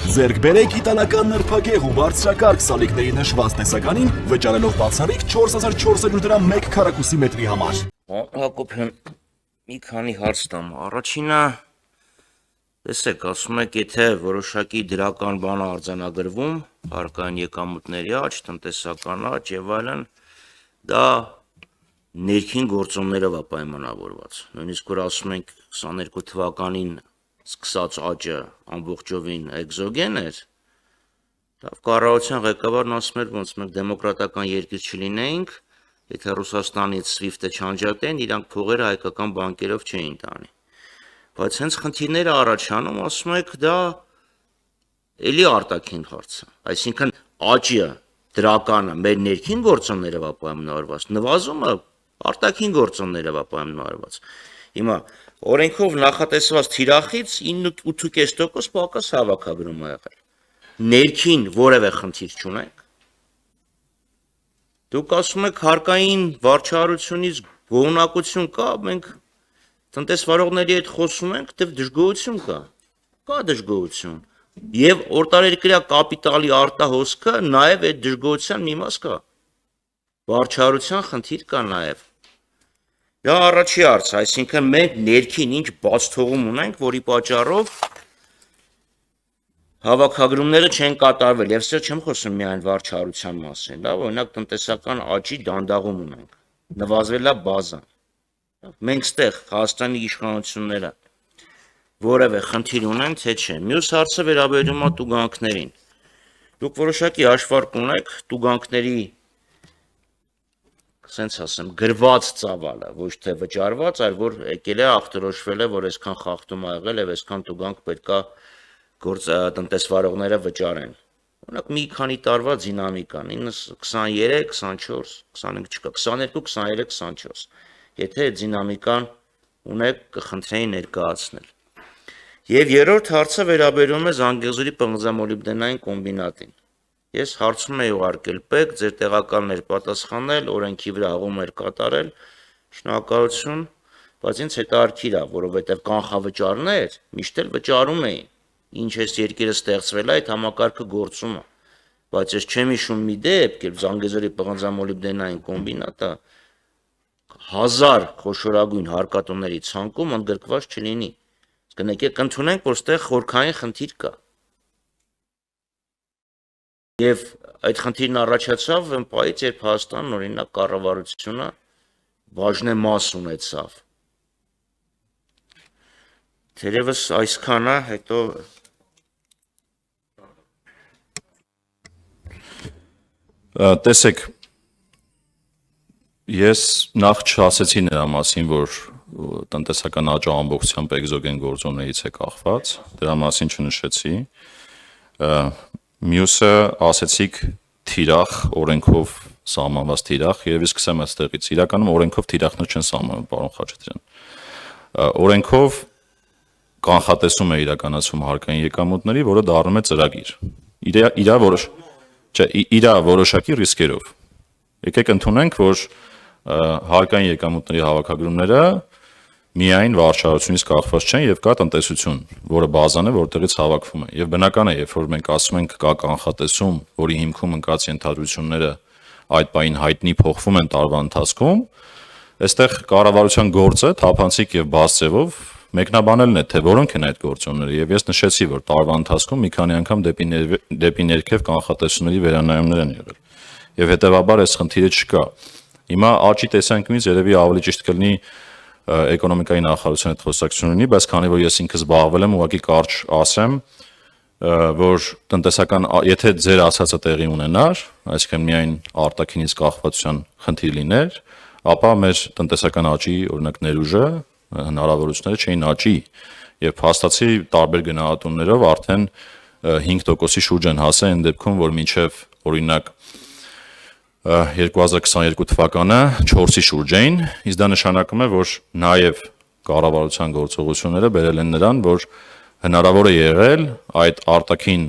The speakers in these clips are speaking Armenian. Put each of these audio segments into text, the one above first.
Ձերք բերեք իտալական նրբագեղ ու բարձրակարգ սալիկների նշված տեսականին, վճարելով բացառիկ 4400 դրամ 1 քառակուսի մետրի համար։ Հակոբ, մի քանի հարց տամ։ Առաջինը, տեսեք, ասում եք, եթե որոշակի դրական բան արձանագրվում, հարկային եկամուտների աճ, տնտեսական աճ եւ այլն, դա ներքին գործոններով է պայմանավորված։ Նույնիսկ որ ասում ենք 22 թվականին սկսած աճը ամբողջովին էկզոգեն էր, լավ կառավարության ղեկավարն ասում էր, ոնց մենք դեմոկրատական երկիր չլինեինք, եթե Ռուսաստանից SWIFT-ը չանջատեն, իրանք փողերը հայկական բանկերով չէին տանի։ Բայց հենց խնդիրները առաջանում, ասում եք, դա էլի արտաքին հարց է։ Այսինքն աճը դրականը մեր ներքին գործոններով է պայմանավորված, նվազումը արտաքին գործոններով է պայմանավորված։ Հիմա օրենքով նախատեսված թիրախից 9.8% պակաս հավաքագրում է եղել։ Ներքին որևէ խնդիր չունենք։ Դուք ասում եք հարկային վարչարությունից գոհունակություն կա, մենք տնտեսվարողների հետ խոսում ենք, դեռ դժգոհություն կա։ Կա դժգոհություն։ Եվ օտարերկրյա կապիտալի արտահոսքը նաև այդ դժգոհության մի մաս կա։ Վարչարության խնդիր կա նաև։ Դա առաջի հարց, այսինքն մենք ներքին ինչ բաց թողում ունենք, որի պատճառով հավաքագրումները չեն կատարվել, եւ սա չեմ խոսում միայն վարչարության մասին, լավ, օրինակ տնտեսական աճի դանդաղում ունենք, նվազվել է բազան։ Մենք ստեղ Հայաստանի իշխանությունները որևէ խնդիր ունեն, թե չէ։ Մյուս հարցը վերաբերում է տուգանքներին։ Դուք որոշակի հաշվարկ ունեք տուգանքների, ասենց ասեմ, գրված ծավալը, ոչ թե վճարված, այլ որ եկել է ախտորոշվել է, որ այսքան խախտում ա եղել եւ այսքան տուգանք պետքա տնտեսվարողները վճարեն։ Օրինակ մի քանի տարվա դինամիկան 23, 24, 25 չկա, 22, 23, 24։ Եթե այդ դինամիկան ունեք, կխնդրեի ներկայացնել։ Եվ երրորդ հարցը վերաբերում է Զանգեզուրի պղնձամոլիբդենային կոմբինատին։ Ես հարցում եմ ուղարկել ՊԵԿ, ձեր տեղակալներ պատասխանել, օրենքի վրա հաղորդում կատարել, շնորհակալություն, բայց ինձ հետաքրքիր է, որովհետև կանխավճարներ միշտ էլ վճարում էին, ինչ էս երկիրը ստեղծվել է, այդ համակարգը գործում է, բայց ես չեմ հիշում մի դեպք, երբ Զանգեզուրի պղնձամոլիբդենային կոմբինատը 1000 խոշորագույն հարկատուների ցանկում ընդգրկված չլինի։ Եկեք ընդունենք, որ ստեղ խորքային խնդիր կա։ Եվ այդ խնդիրն առաջացավ այն պահից, երբ Հայաստանն օրինակ կառավարությունը բաժնե մաս ունեցավ։ Թերևս այսքանը, հետո տեսեք, ես նախ չասեցի նրա մասին, որ տնտեսական աճը ամբողջությամբ էկզոգեն գործոններից է կախված, դրա մասին չնշեցի։ Մյուսը ասեցիք թիրախ, օրենքով սահմանված թիրախ, եւ ես սկսեմ այստեղից։ Իրականում օրենքով թիրախներ չեն սահմանում, պարոն Խաչատրյան։ Օրենքով կանխատեսում է իրականացում հարկային եկամուտների, որը դառնում է ծրագիր։ Իր որոշակի ռիսկերով։ Եկեք ընդունենք, որ հարկային եկամուտների հավաքագրումները միայն վարչարությունից կախված չեն եւ կա տնտեսություն, որը բազան է, որտեղից հավաքվում է։ Եվ բնական է, երբ որ մենք ասում ենք կա կանխատեսում, որի հիմքում ընկած ենթադրությունները այդ պահին հայտնի փոխվում են տարվա ընթացքում, այստեղ կառավարության գործը թափանցիկ եւ բաց ձևով մեկնաբանելն է, թե որոնք են այդ գործոնները, եւ ես նշեցի, որ տարվա ընթացքում մի քանի անգամ դեպի ներքև կանխատեսումների վերանայումներ են եղել։ Եվ հետեւաբար այս խնդիրը չկա։ Հիմա աճի տեսանկյունից երևի ավելի ճիշտ կլինի էկոնոմիկայի նախարարության հետ խոսակցություն ունի, բայց քանի որ ես ինքս զբաղվել եմ, ուղղակի կարճ ասեմ, որ տնտեսական, եթե ձեր ասածը տեղի ունենար, այսինքն միայն արտաքինից կախվածության խնդիր լիներ, ապա մեր տնտեսական աճի, օրինակ ներուժը, հնարավորությունները չէին աճի, եւ փաստացի տարբեր գնահատումներով արդեն 5%-ի շուրջ են հասել այն դեպքում, որ մինչեւ օրինակ 2022 թվականը 4-ի շուրջ էին, իսկ դա նշանակում է, որ նաև կառավարության գործողությունները բերել են նրան, որ հնարավոր է եղել այդ արտաքին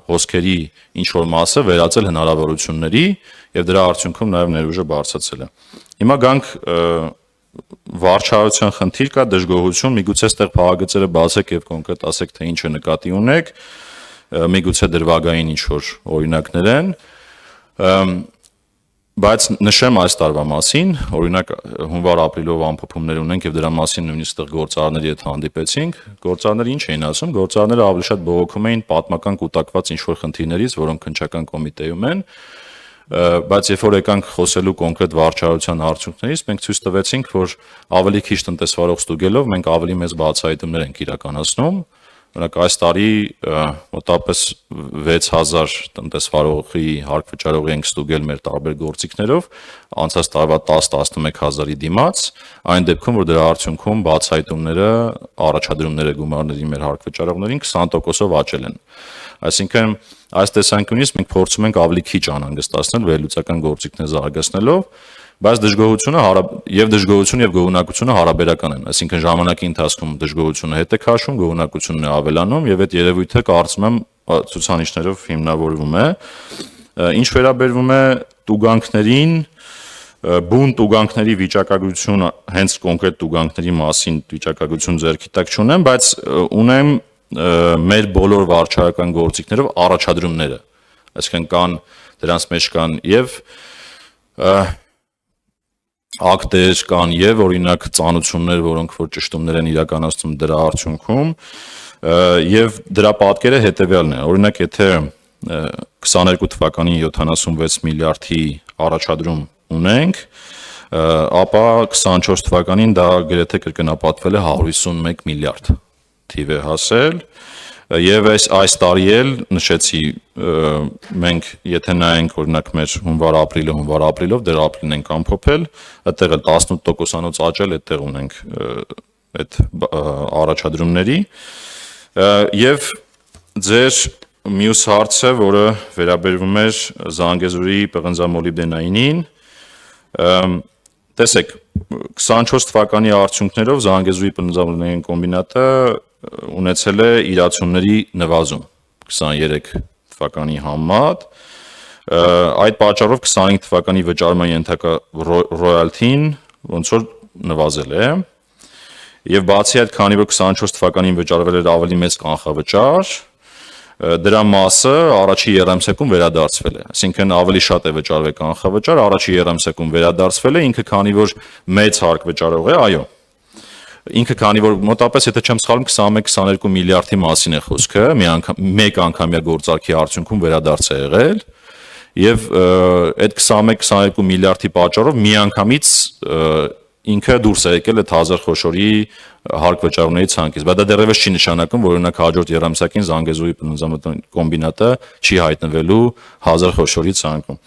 հոսքերի ինչ-որ մասը վերածել հնարավորությունների եւ դրա արդյունքում նաև ներուժը բարձրացել է։ Հիմա գանք վարչարության խնդիր կա, դժգոհություն, միգուցե այստեղ փաղագծերը բացեք եւ կոնկրետ ասեք, թե ինչը նկատի ունեք։ միգուցե դրվագային ինչ-որ օրինակներ են, բայց նշեմ այս տարվա մասին, օրինակ հունվար-ապրիլով ամփոփումներ ունենք եւ դրա մասին նույնիսկ գործարարների հետ հանդիպեցինք, գործարարները ինչ էին ասում, գործարարները ավելի շատ բողոքում էին պատմական կուտակված ինչ-որ խնդիրներից, որոնք քննչական կոմիտեում են, բայց երբ որ եկանք խոսելու կոնկրետ վարչարության արդյունքներից, մենք ցույց տվեցինք, որ ավելի քիչ տնտեսվարող ստուգելով մենք ավելի մեծ բացահայտումներ ենք իրականացնում։ Օրինակ այս տարի մոտավորապես 6000 տնտեսվարողի հարկ վճարողի ենք ստուգել մեր տարբեր գործիքներով, անցած տարվա 10-11000-ի դիմաց, այն դեպքում, որ դրա արդյունքում բացահայտումները, առաջադրումները գումարների մեր հարկ վճարողներին 20%-ով աճել են։ Այսինքն այս տեսանկյունից մենք փորձում ենք ավելի քիչ անհանգստացնել վերլուծական գործիքներ զարգացնելով, բայց դժգոհությունը եւ գոհունակությունը հարաբերական են, այսինքն ժամանակի ընթացքում դժգոհությունը հետ է քաշում, գոհունակությունն է ավելանում եւ այդ երևույթը կարծում եմ ցուցանիշներով հիմնավորվում է։ Ինչ վերաբերվում է տուգանքներին, բուն տուգանքների վիճակագրությունը, հենց կոնկրետ տուգանքների մասին վիճակագրություն ձեռքի տակ չունեմ, բայց ունեմ մեր բոլոր վարչարական գործիքներով առաջադրումները, այսինքն կան դրանց մեջ կան եւ ակտեր կան եւ օրինակ ծանոթություններ, որոնք որ ճշտումներ են իրականացնում դրա արդյունքում եւ դրա պատկերը հետեւյալն է։ Օրինակ եթե 22 թվականին 76 միլիարդի առաջադրում ունենք, ապա 24 թվականին դա գրեթե կրկնապատկվել է 151 միլիարդ թիվ է հասել եւ այս տարի էլ նշեցի մենք եթե նայենք օրինակ մեր հունվար-ապրիլով դեռ ապրիլն ենք ամփոփել, այդտեղ էլ 18%-անոց աճել, այդտեղ ունենք այդ առաջադրումների եւ ձեր մյուս հարցը, որը վերաբերվում էր Զանգեզուրի պղնձամոլիբդենայինին, տեսեք 24 թվականի արդյունքներով Զանգեզուրի պղնձամոլիբդենային կոմբինատը ունեցել է իրացումների նվազում 23 թվականի համեմատ, այդ պատճառով 25 թվականի վճարման ենթակա ռոյալթին ոնց որ նվազել է եւ բացի այդ, քանի որ 24 թվականին վճարվել էր ավելի մեծ կանխավճար, դրա մասը առաջի եռամսյակում վերադարձվել է, այսինքն ավելի շատ է վճարվել կանխավճար, առաջի եռամսյակում վերադարձվել է, ինքը քանի որ մեծ հարկ վճարող է, այո, ինքը քանի որ մոտապես եթե չեմ սխալվում 21-22 միլիարդի մասին է խոսքը, մեկ անգամյա գործարքի արդյունքում վերադարձ է եղել եւ այդ 21-22 միլիարդի պատճառով միանգամից ինքը դուրս է եկել այդ 1000 խոշորի հարկ վճարումների ցանկից, բայց դա դեռևս չի նշանակում, որ օրինակ հաջորդ եռամսյակին Զանգեզուրի պղնձամոլիբդենային կոմբինատը չի հայտնվելու 1000 խոշորի ցանկում։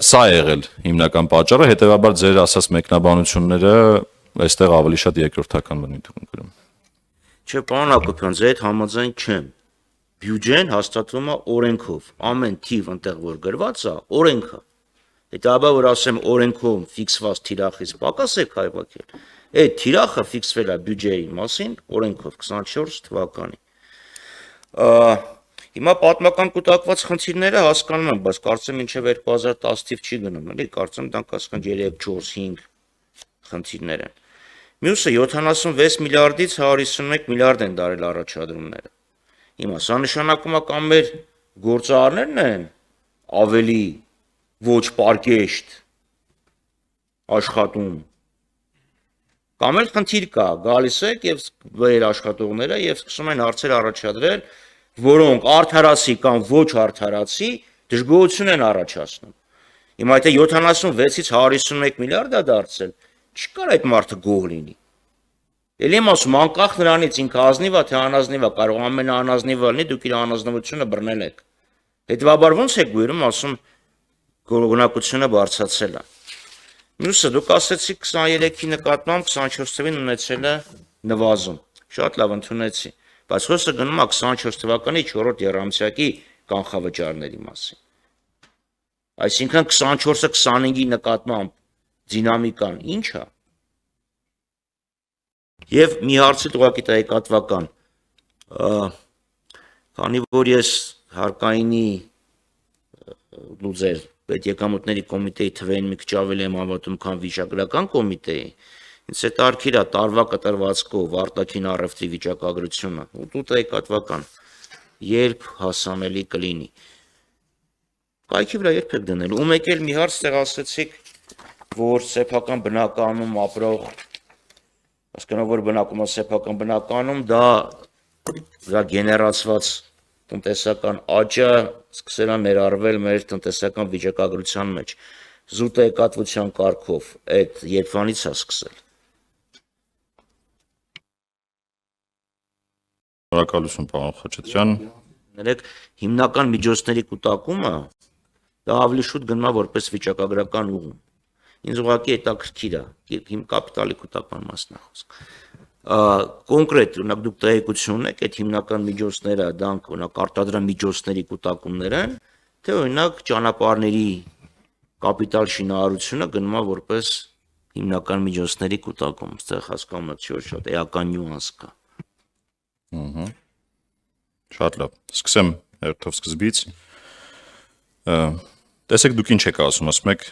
Սա է եղել հիմնական պատճառը, հետեւաբար ձեր ասած մեկնաբանությունները այստեղ ավելի շատ երկրորդական բնույթ ունեն։ Չէ, պարոն Հակոբյան, ձեր հետ համաձայն չեմ։ Բյուջեն հաստատվում է օրենքով, ամեն թիվ այնտեղ որ գրված է, օրենքը։ Հետաբար որ ասեմ օրենքով ֆիքսված թիրախից պակաս է հայվակել, այդ թիրախը ֆիքսվել է բյուջեի մասին օրենքով 24 թվականի։ Հիմա պատմական կուտակված խնդիրները հասկանում եմ, բայց կարծեմ մինչև 2010 թիվ չի գնում, էլի, կարծեմ դրանք հասկան 3-4-5 խնդիրներ են։ Մյուսը 76 միլիարդից 151 միլիարդ են դարել առաջադրումները։ Հիմա սա նշանակում է կամ մեր գործարարներն են ավելի ոչ պարկեշտ աշխատում, կամ էլ խնդիր կա, գալիս եք եւ վեր աշխատողները եւ սկսում են հարցեր առաջադրել, որոնք արդարացի կամ ոչ արդարացի դժգոհություն են առաջացնում։ Հիմա եթե 76-ից 151 միլիարդ է դարձել, չկար այդ մարդը գոհ լինի։ Էլ եմ ասում, անկախ նրանից ինքը ազնիվ է, թե անազնիվ է, կարող ամենաանազնիվը լինի, դուք իր անազնվությունը բռնել եք։ Հետևաբար ոնց եք գույրում, ասում գոհունակությունը բարձրացել է։ Մյուսը դուք ասեցիք 23-ի նկատմամբ 24 թվականին ունեցել է նվազում։ Շատ լավ ընդունեցի, բայց խոսքը գնում է 24 թվականի 4-րդ եռամսյակի կանխավճարների մասին։ Այսինքն 24-ը 25-ի նկատմամբ դինամիկան ի՞նչ է։ Եվ մի հարցի ուղղակի տեղեկատվական, քանի որ ես հարկայինի լուծեր պետ եկամուտների կոմիտեի թվերին մի քիչ ավելի եմ հավատում, քան վիճակագրական կոմիտեի, ինձ հետաքրքիր է տարվա կտրվածքով արտաքին առևտրի վիճակագրությունը, ու տեղեկատվական։ երբ հասանելի կլինի։ Կայքի վրա երբ եք դնել։ Ու մեկ էլ մի հարց տեղ ասեցիք, որ սեփական բնականում ապրող, հասկանալի որ բնակում է սեփական բնականում, դա գեներացված տնտեսական աճը սկսել է ներառվել մեր տնտեսական վիճակագրության մեջ։ Զուտ եկատվության կարգով այդ երբվանից է սկսել։ Շնորհակալություն, պարոն Խաչատրյան։ Ներեք հիմնական միջոցների կուտակումը դա ավելի շուտ գնում է որպես վիճակագրական ուղում։ Ինձ ուղղակի հետաքրքիր է, իմ կապիտալի կուտակման մասն է խոսք։ Կոնկրետ, օրինակ դուք տեղեկություն ունեք այդ հիմնական միջոցները, դրանք օրինակ արտադրական միջոցների կուտակումներ են, թե օրինակ ճանապարհների կապիտալ շինարարությունը գնում է որպես հիմնական միջոցների կուտակում, այստեղ հասկանում եք, չէ՞ շատ էական նյուանս կա։ Շատ լավ։ Սկսեմ հերթով սկզբից։ Տեսեք դուք ինչ եք ասում, ասում եք,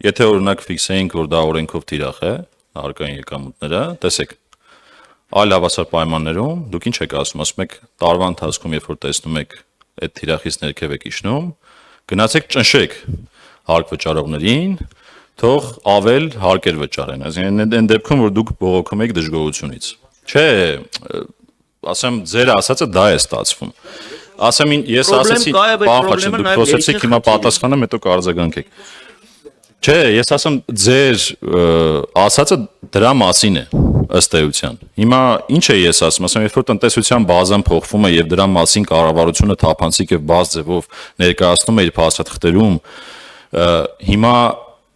եթե օրինակ ֆիքսեինք, որ դա օրենքով թիրախ է, հարկային եկամուտները, տեսեք, այլ հավասար պայմաններում դուք ինչ եք ասում եք, տարվա ընթացքում, երբ որ տեսնում եք այդ թիրախից ներքև եք իջնում, գնացեք ճնշեք հարկ վճարողներին, թող ավել հարկեր վճարեն։ Այսինքն այն դեպքում, որ դուք բողոքում եք դժգոհությունից։ Չէ, ասեմ, ձեր ասածը դա է ստացվում։ Ասեմ, ես ասացի, պարոն Խաչատրյան, դուք խոսեցիք, հիմա պատասխանեմ, հետո կարձագանքեք։ Չէ, ես ասեմ, ձեր ասածը դրա մասին է, ըստ էության։ Հիմա ինչ է ես ասում, ասեմ, երբ որ տնտեսության բազան փոխվում է եւ դրա մասին կառավարությունը թափանցիկ եւ բաց ձևով ներկայացնում է իր փաստաթղթերում, հիմա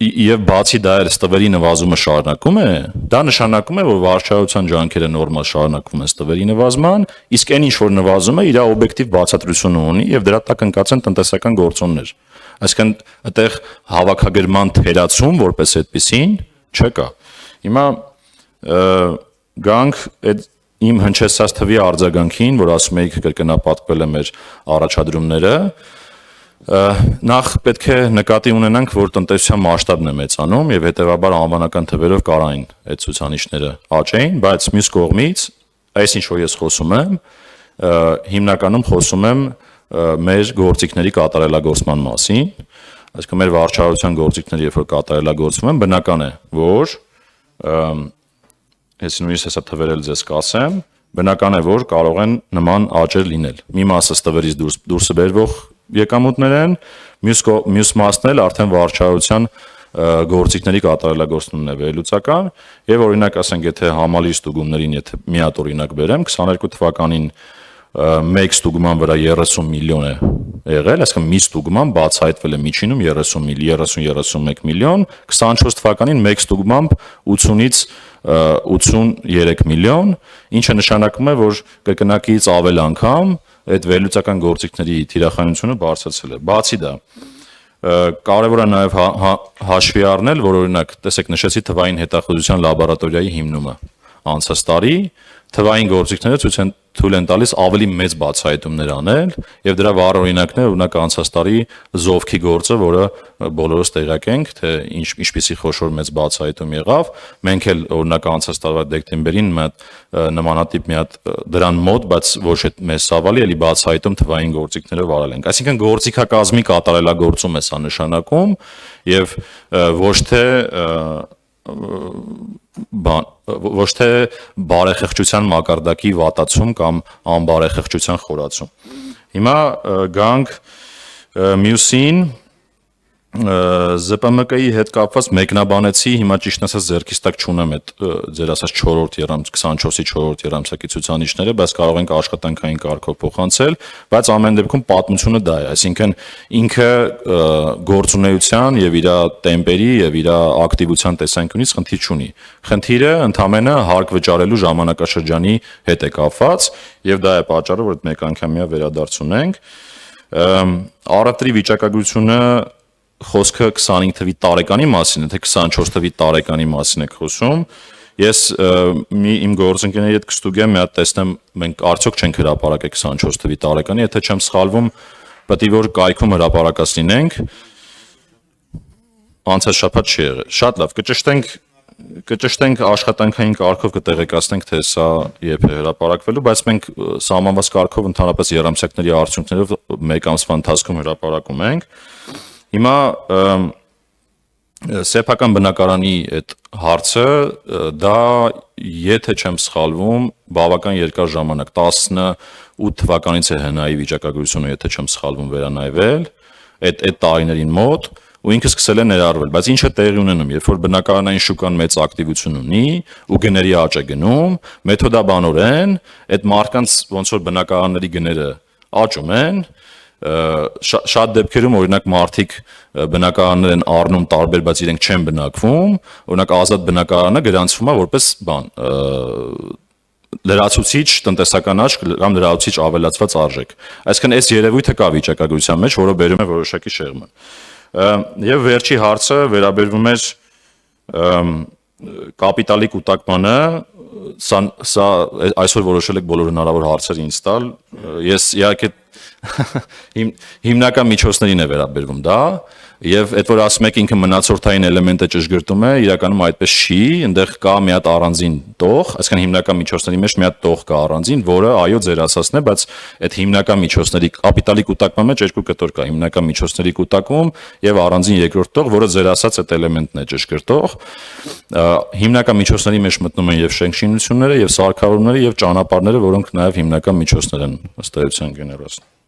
եւ բացի դա էլ ստվերի նվազումը շարունակում է, դա նշանակում է, որ վարչության ջանքերը նորմալ շարունակվում են ստվերի նվազման, իսկ այն ինչ որ նվազում է, իր օբյեկտիվ բացատրությունը ունի եւ դրա տակ ընկած են տնտեսական գործոններ։ Այսինքն այդտեղ հավաքագրման թերացում որպես այդպեսին չկա։ Հիմա գանք այդ իմ հնչեցած թվի արձագանքին, որ ասում եք կրկնապատկվել է մեր առաջադրումները, նախ պետք է նկատի ունենանք, որ տնտեսության մասշտաբն է մեծանում եւ հետեւաբար անվանական թվերով կարային այդ ցուցանիշները աճեին, բայց մյուս կողմից այս ինչ որ ես խոսում եմ, հիմնականում խոսում եմ մեր գործիքների կատարելագործման մասին, այսինքն մեր վարչարության գործիքները երբ որ կատարելագործվում են, բնական է, որ ես նույնիսկ հեսա թվերել ձեզ կասեմ, բնական է, որ կարող են նման աճեր լինել։ Մի մասը ստվերից դուրս բերվող եկամուտներ են, մյուս մասն էլ արդեն վարչարության գործիքների կատարելագործումն է վերլուծական եւ օրինակ ասենք եթե համալիր ստուգումներին եթե մի հատ օրինակ բերեմ 22 թվականին մեկ ստուգման վրա 30 միլիոն է եղել, այսինքն մի ստուգման բացահայտվել է միջինում 30-31 միլիոն, 24 թվականին մեկ ստուգմամբ 80-ից 83 միլիոն, ինչը նշանակում է, որ կրկնակից ավել անգամ այդ վերլուծական գործիքների թիրախանությունը բարձրացել է։ Բացի դա, կարևոր է նաև հաշվի առնել, որ օրինակ, տեսեք, նշեցի թվային հետախուզության լաբորատորիայի հիմնումը անցած տարի, թվային գործիքները թույլ են տալիս ավելի մեծ բացահայտումներ անել եւ դրա վառ օրինակն է օրինակ անցած տարի զովքի գործը, որը բոլորս տեղյակ ենք, թե ինչպիսի խոշոր մեծ բացահայտում եղավ, մենք էլ օրինակ անցած տարվա դեկտեմբերին նմանատիպ մի հատ դրան մոտ, բայց ոչ այդ մեծ սավալի էլի բացահայտում թվային գործիքներով արել ենք։ Այսինքն գործիքակազմի կատարելագործում է սա նշանակում եւ ոչ թե բարեխեղճության մակարդակի վատացում կամ անբարեխեղճության խորացում։ Հիմա գանք մյուսին ԶՊՄԿ-ի հետ կապված մեկնաբանեցի, հիմա ճիշտ ասած ձեռքից տակ չունեմ այդ ձեր ասած 24-ի 4-րդ երամսակի ցուցանիշները, բայց կարող ենք աշխատանքային կարգով փոխանցել, բայց ամեն դեպքում պատմությունը դա է, այսինքն ինքը գործունեության եւ իր տեմպերի եւ իր ակտիվության տեսանկյունից խնդիր չունի։ Խնդիրը ընդամենը հարկ վճարելու ժամանակաշրջանի հետ է կապված եւ դա է պատճառը, որ այդ մեկանգամյա վերադարձ ունենք։ Առևտրի վիճակագրությունը խոսքը 25 թվի տարեկանի մասին է, թե 24 թվի տարեկանի մասին եք խոսում։ Ես իմ գործընկերների հետ կստուգեմ, մի հատ տեսնեմ մենք արդյոք չենք հրապարակել 24 թվի տարեկանի, եթե չեմ սխալվում, պետք է որ կայքում հրապարակած լինենք։ Անցած շաբաթ չի եղել։ Շատ լավ, կճշտենք կճշտենք աշխատանքային կարգով կտեղեկացնենք, թե սա երբ է հրապարակվելու, բայց մենք սահմանված կարգով ընդհանրապես երամսյակների արդյունքներով մեկ ամսվա ընթացքում հրապարակում ենք։ Հիմա սեփական բնակարանի այդ հարցը դա, եթե չեմ սխալվում, բավական երկար ժամանակ 18 թվականից է հնայի վիճակագրությունը, եթե չեմ սխալվում, վերանայվել այդ տարիներին մոտ, ու ինքը սկսել է ներառվել, բայց ինչը տեղի ունենում, երբ որ բնակարանային շուկան մեծ ակտիվություն ունի ու գների աճ է գնում, մեթոդաբանորեն այդ մարդկանց ոնց որ բնակարանների գները աճում են, շատ դեպքերում օրինակ մարդիկ բնակարաններ են առնում տարբեր, բայց իրենք չեն բնակվում, օրինակ ազատ բնակարանը գրանցվում է որպես լրացուցիչ տնտեսական աճ կամ լրացուցիչ ավելացված արժեք։ Այսինքն այս երևույթը կա վիճակագրության մեջ, որը բերում է որոշակի շեղման։ Եվ վերջի հարցը վերաբերվում էր կապիտալի կուտակմանը, սա այսօր որոշել եք բոլոր հնարավոր հարցեր ինձ տալ, ես իհարկե հիմնական միջոցներին է վերաբերվում դա, եւ այդ որ ասում եք ինքը մնացորդային էլեմենտը ճշգրտում է, իրականում այդպես չի, այնտեղ կա մի հատ առանձին տող, այսինքն հիմնական միջոցների մեջ մի հատ տող կա առանձին, որը այո ձեր ասածն է, բայց այդ հիմնական միջոցների կապիտալի կուտակման մեջ երկու կտոր կա, հիմնական միջոցների կուտակում եւ առանձին երկրորդ տող, որը ձեր ասած այդ էլեմենտն է ճշգրտող։ Հիմնական միջոցների մեջ մտնում են եւ շենքշինությունները, եւ սարքավորումները, եւ ճանապարհները, որոնք նաեւ հիմնական միջոցներ են ըստ էության գեներացնում։